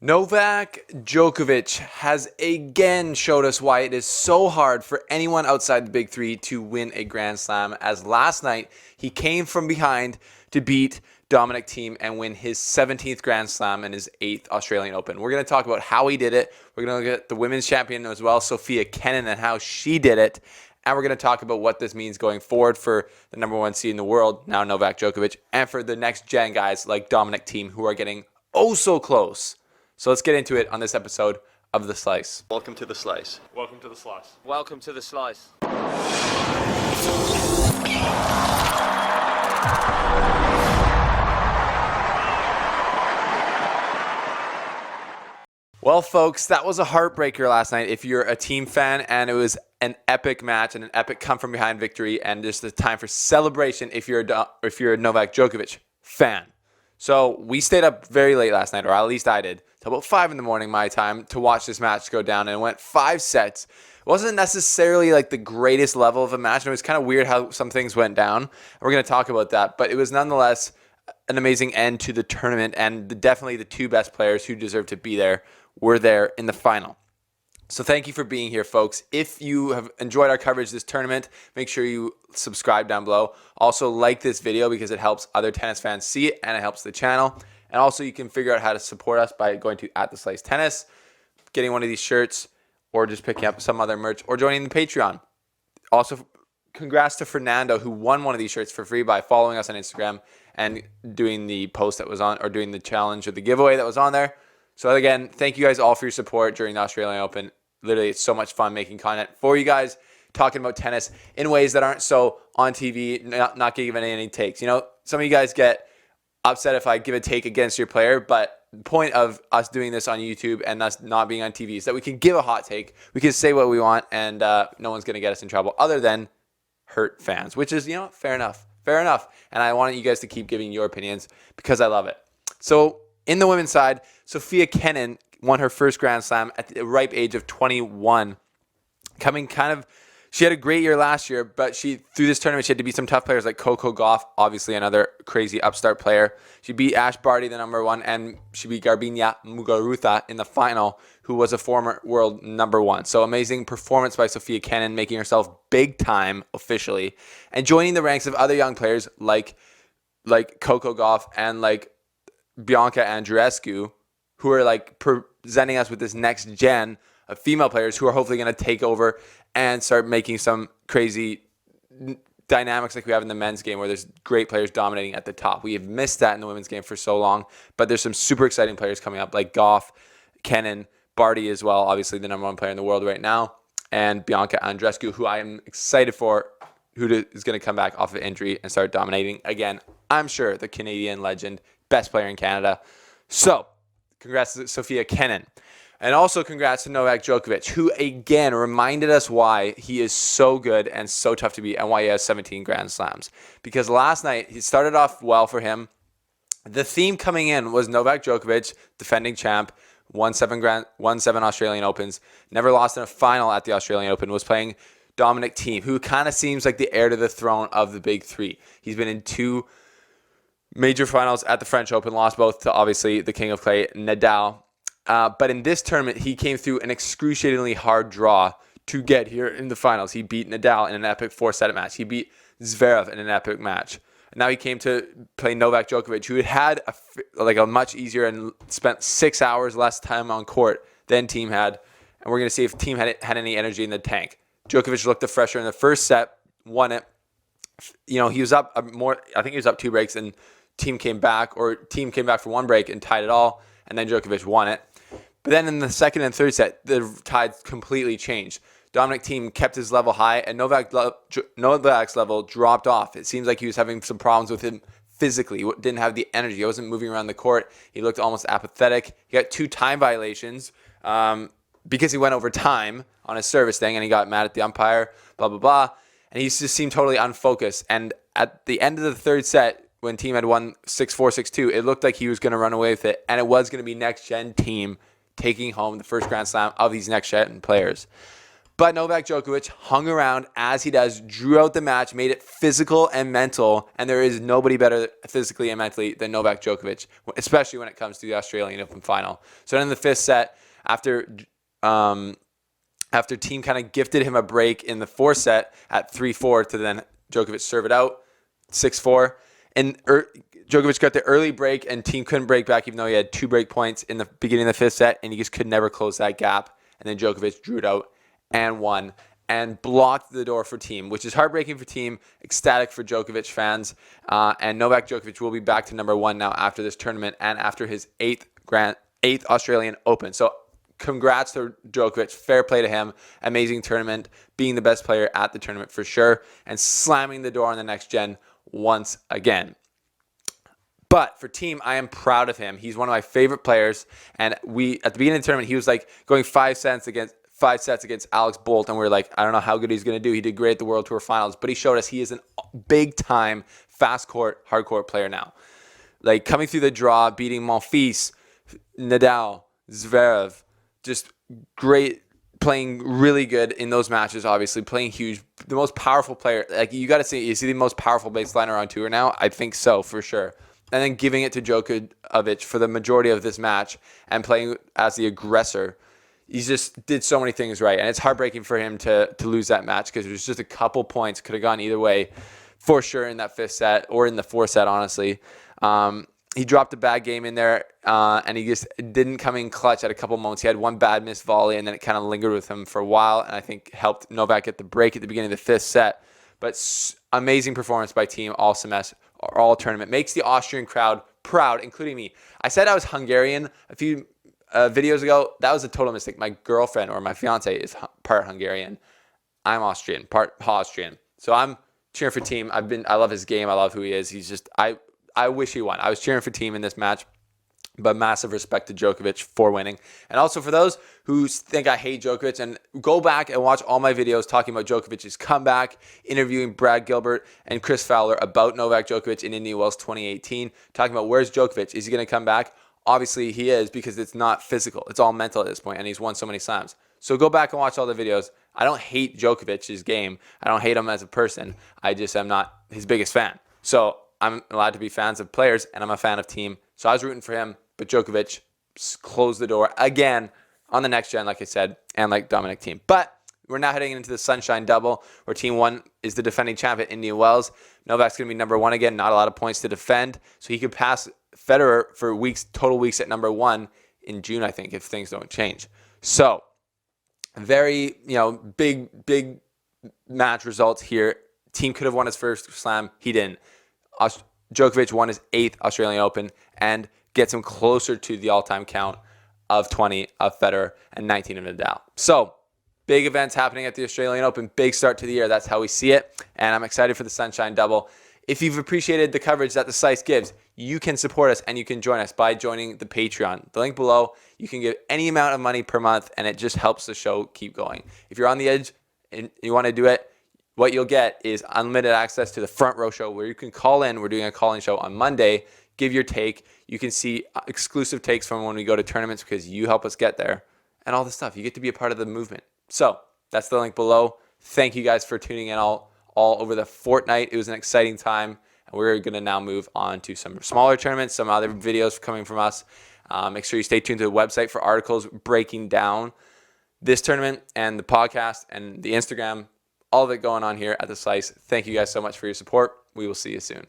Novak Djokovic has again showed us why it is so hard for anyone outside the big three to win a Grand Slam, as last night he came from behind to beat Dominic Thiem and win his 17th Grand Slam and his 8th Australian Open. We're going to talk about how he did it. We're going to look at the women's champion as well, Sofia Kenin, and how she did it. And we're going to talk about what this means going forward for the number one seed in the world, now Novak Djokovic, and for the next gen guys like Dominic Thiem, who are getting oh so close. So let's get into it on this episode of The Slice. Welcome to The Slice. Welcome to The Slice. Welcome to The Slice. Well, folks, that was a heartbreaker last night if you're a team fan, and it was an epic match and an epic come-from-behind victory, and just a time for celebration if you're a Novak Djokovic fan. So we stayed up very late last night, or at least I did, till about 5 in the morning my time, to watch this match go down, and it went 5 sets. It wasn't necessarily like the greatest level of a match, and it was kind of weird how some things went down. We're going to talk about that, but it was nonetheless an amazing end to the tournament, and definitely the two best players who deserve to be there were there in the final. So thank you for being here, folks. If you have enjoyed our coverage this tournament, make sure you subscribe down below. Also, like this video because it helps other tennis fans see it and it helps the channel. And also, you can figure out how to support us by going to @TheSliceTennis, getting one of these shirts, or just picking up some other merch, or joining the Patreon. Also, congrats to Fernando, who won one of these shirts for free by following us on Instagram and doing the post that was on, or doing the challenge or the giveaway that was on there. So again, thank you guys all for your support during the Australian Open. Literally, it's so much fun making content for you guys, talking about tennis in ways that aren't so on TV, not giving any takes. You know, some of you guys get upset if I give a take against your player, but the point of us doing this on YouTube and us not being on TV is that we can give a hot take, we can say what we want, and no one's going to get us in trouble other than hurt fans, which is, fair enough. Fair enough. And I want you guys to keep giving your opinions because I love it. So in the women's side, Sofia Kenin won her first Grand Slam at the ripe age of 21. She had a great year last year, but through this tournament, she had to beat some tough players like Coco Gauff, obviously another crazy upstart player. She beat Ash Barty, the number one, and she beat Garbiñe Muguruza in the final, who was a former world number one. So amazing performance by Sofia Kenin, making herself big time officially, and joining the ranks of other young players like Coco Gauff and like Bianca Andreescu, who are like presenting us with this next gen of female players who are hopefully going to take over and start making some crazy dynamics like we have in the men's game, where there's great players dominating at the top. We have missed that in the women's game for so long, but there's some super exciting players coming up like Gauff, Kenin, Barty as well, obviously the number one player in the world right now, and Bianca Andreescu, who I am excited for, who is going to come back off of injury and start dominating again. I'm sure the Canadian legend, best player in Canada. So congrats to Sofia Kenin. And also congrats to Novak Djokovic, who again reminded us why he is so good and so tough to beat and why he has 17 Grand Slams. Because last night, he started off well for him. The theme coming in was Novak Djokovic, defending champ, won seven Australian Opens, never lost in a final at the Australian Open, was playing Dominic Thiem, who kind of seems like the heir to the throne of the big three. He's been in 2 major finals at the French Open, lost both to obviously the King of Clay, Nadal. But in this tournament, he came through an excruciatingly hard draw to get here in the finals. He beat Nadal in an epic 4-set match. He beat Zverev in an epic match. And now he came to play Novak Djokovic, who had a much easier and spent 6 hours less time on court than Thiem had. And we're going to see if Thiem had any energy in the tank. Djokovic looked the fresher in the first set, won it. He was up I think he was up 2 breaks, and Thiem came back for 1 break and tied it all, and then Djokovic won it. But then in the second and third set, the tide completely changed. Dominic Thiem kept his level high, and Novak's level dropped off. It seems like he was having some problems with him physically. He didn't have the energy. He wasn't moving around the court. He looked almost apathetic. He got 2 time violations because he went over time on his service thing, and he got mad at the umpire, blah, blah, blah. And he just seemed totally unfocused. And at the end of the third set, when Thiem had won 6-4, 6-2, it looked like he was going to run away with it, and it was going to be next-gen Thiem taking home the first Grand Slam of these next-gen players. But Novak Djokovic hung around as he does, drew out the match, made it physical and mental, and there is nobody better physically and mentally than Novak Djokovic, especially when it comes to the Australian Open final. So then in the fifth set, after Thiem kind of gifted him a break in the fourth set at 3-4 to then Djokovic serve it out, 6-4. And Djokovic got the early break, and Thiem couldn't break back, even though he had 2 break points in the beginning of the fifth set, and he just could never close that gap. And then Djokovic drew it out and won and blocked the door for Thiem, which is heartbreaking for Thiem, ecstatic for Djokovic fans. And Novak Djokovic will be back to number 1 now after this tournament and after his 8th Australian Open. So congrats to Djokovic. Fair play to him. Amazing tournament, being the best player at the tournament for sure, and slamming the door on the next gen once again. But for Thiem, I am proud of him. He's one of my favorite players. And at the beginning of the tournament, he was like going 5 sets against Alex Bolt, and we were like, I don't know how good he's going to do. He did great at the World Tour Finals, but he showed us he is a big-time fast court, hard court player now. Like coming through the draw, beating Monfils, Nadal, Zverev, just great, playing really good in those matches, obviously, playing huge. The most powerful player, like you got to see, the most powerful baseliner on tour now? I think so, for sure. And then giving it to Djokovic for the majority of this match and playing as the aggressor. He just did so many things right. And it's heartbreaking for him to lose that match because it was just a couple points. Could have gone either way for sure in that fifth set or in the fourth set, honestly. He dropped a bad game in there, and he just didn't come in clutch at a couple moments. He had one bad missed volley, and then it kind of lingered with him for a while, and I think helped Novak get the break at the beginning of the fifth set. But amazing performance by Thiem all semester, all tournament. Makes the Austrian crowd proud, including me. I said I was Hungarian a few videos ago. That was a total mistake. My girlfriend or my fiance is part Hungarian. I'm Austrian, part Austrian. So I'm cheering for Thiem. I love his game. I love who he is. He's just, I wish he won. I was cheering for Thiem in this match, but massive respect to Djokovic for winning. And also for those who think I hate Djokovic, and go back and watch all my videos talking about Djokovic's comeback, interviewing Brad Gilbert and Chris Fowler about Novak Djokovic in Indian Wells 2018, talking about where's Djokovic? Is he going to come back? Obviously he is, because it's not physical. It's all mental at this point, and he's won so many slams. So go back and watch all the videos. I don't hate Djokovic's game. I don't hate him as a person. I just am not his biggest fan. So I'm allowed to be fans of players, and I'm a fan of Thiem. So I was rooting for him, but Djokovic closed the door again on the next gen, like I said, and like Dominic Thiem. But we're now heading into the Sunshine Double, where Team 1 is the defending champ at Indian Wells. Novak's going to be number 1 again, not a lot of points to defend. So he could pass Federer for total weeks at number 1 in June, I think, if things don't change. So very, big match results here. Thiem could have won his first slam. He didn't. Djokovic won his 8th Australian Open and gets him closer to the all-time count of 20 of Federer and 19 of Nadal. So big events happening at the Australian Open. Big start to the year. That's how we see it. And I'm excited for the Sunshine Double. If you've appreciated the coverage that the Slice gives, you can support us and you can join us by joining the Patreon. The link below, you can give any amount of money per month, and it just helps the show keep going. If you're on the edge and you want to do it, what you'll get is unlimited access to the Front Row Show, where you can call in. We're doing a call-in show on Monday. Give your take. You can see exclusive takes from when we go to tournaments because you help us get there, and all this stuff. You get to be a part of the movement. So that's the link below. Thank you guys for tuning in all over the fortnight. It was an exciting time, and we're going to now move on to some smaller tournaments, some other videos coming from us. Make sure you stay tuned to the website for articles breaking down this tournament and the podcast and the Instagram, all of it going on here at The Slice. Thank you guys so much for your support. We will see you soon.